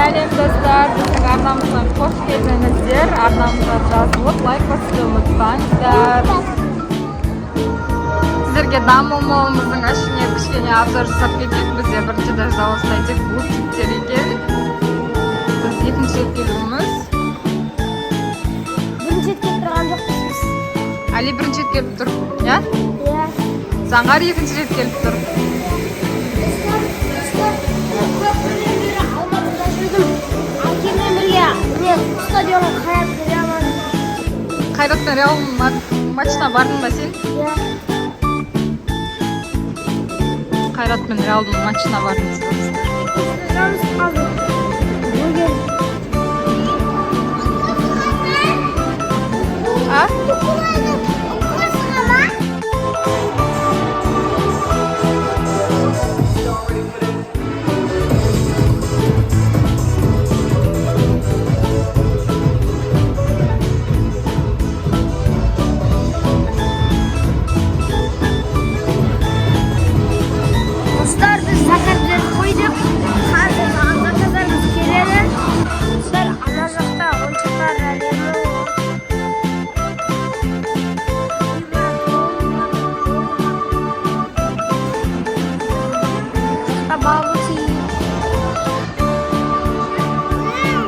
сәлем достар, біздің арнамызға қош келдіңіздер. Арнамызға жазылып, лайк басуды ұмытпаңыздар. Сіздерге даму молымыздың ішіне кішкене обзор жасап кетейік. Бізде бірінші даже осылай бутиктер екен. Біз екінші рет келуіміз. Бірінші рет келіп тұрған жоқпыз біз. Али бірінші рет келіп тұр, иә? Иә. Заңғар екінші рет келіп тұр. Қайраттың Реал матчына бардың ба сен? Иә. Қайрат мен Реалдың матчына бардыңыз ба? А?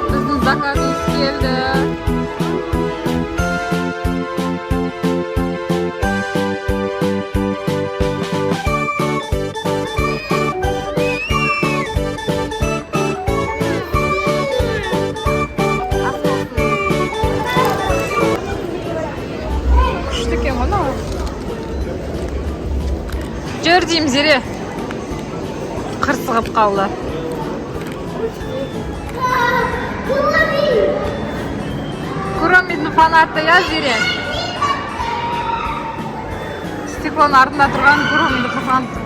Біздің заказымыз келді. Күшті екен ғой мынау. Жүр деймін Зере. Қырсығып қалды. Куромидің фанаты, я Зере. Стеклон артында тұрған Куромидің фанаты.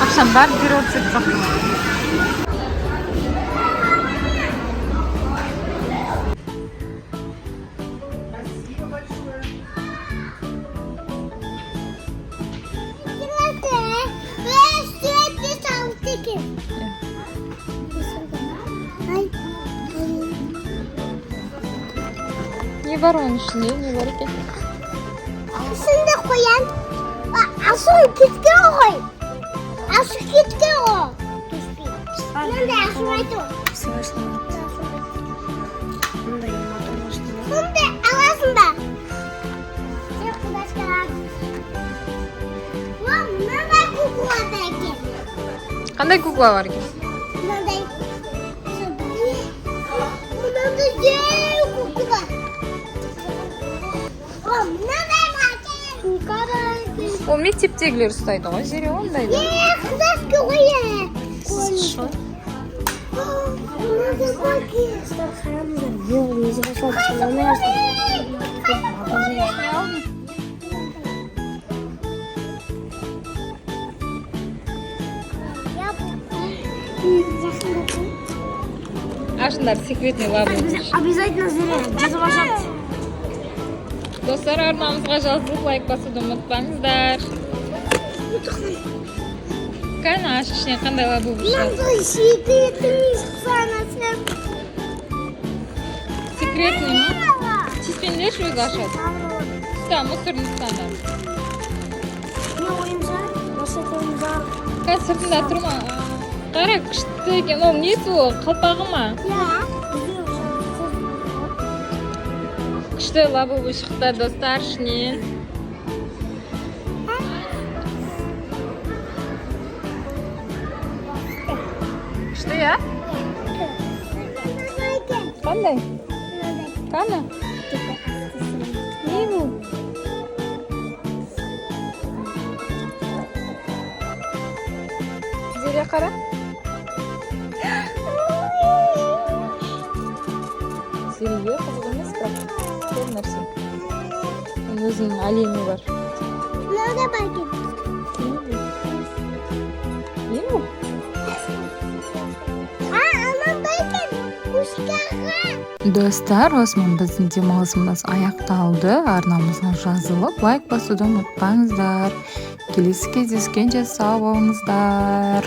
Ақшам бар, бюро цеп зақым. Не бар оның ішінде, не бар екен? Сынды қоян. Асыл кеткен ғой. Асыл кеткен ғой. Мынандай асыл айту. Сонда аласың ба? Сен құдашқа аласың. Мынандай кукла да екен. Қандай кукла бар екен? Мынандай. Мынандай жеу кукла. Мынандай Ол мектептегілер ұстайды ғой, Зере ондайды. Құдашқа қоян. Шо? Ашындар, секретный лабу. Обязательно Зере жазылашады. Достар, арнамызға жазылып, лайк басуды ұмытпаңыздар. Қане, аш ішіне қандай лабу бұшады? Секретный ма? Тиспендерші өзі ашады. Ұста, мұсырын ұстады. Не ойынша? Қазір сыртында тұрма. Қара күшті екен, ол несі ол? Қалпағы ма? Күшті лабубы шықты достар ішінен. Күшті, я? Қандай? Қаны? Не бұл? Suriye qara. Seriga qiziq emas, biroq ko'p narsa. O'zining alemi bor. Nerede bakayım? Yemi? Anam bakın. Kuşkağa. Do'stlar, Osmon bizning jamoamiz oyoqtaldi. Arnamizga yozilib, like bosishni unutmangizlar. Kelasi кездескенче sog' bo'lingizlar.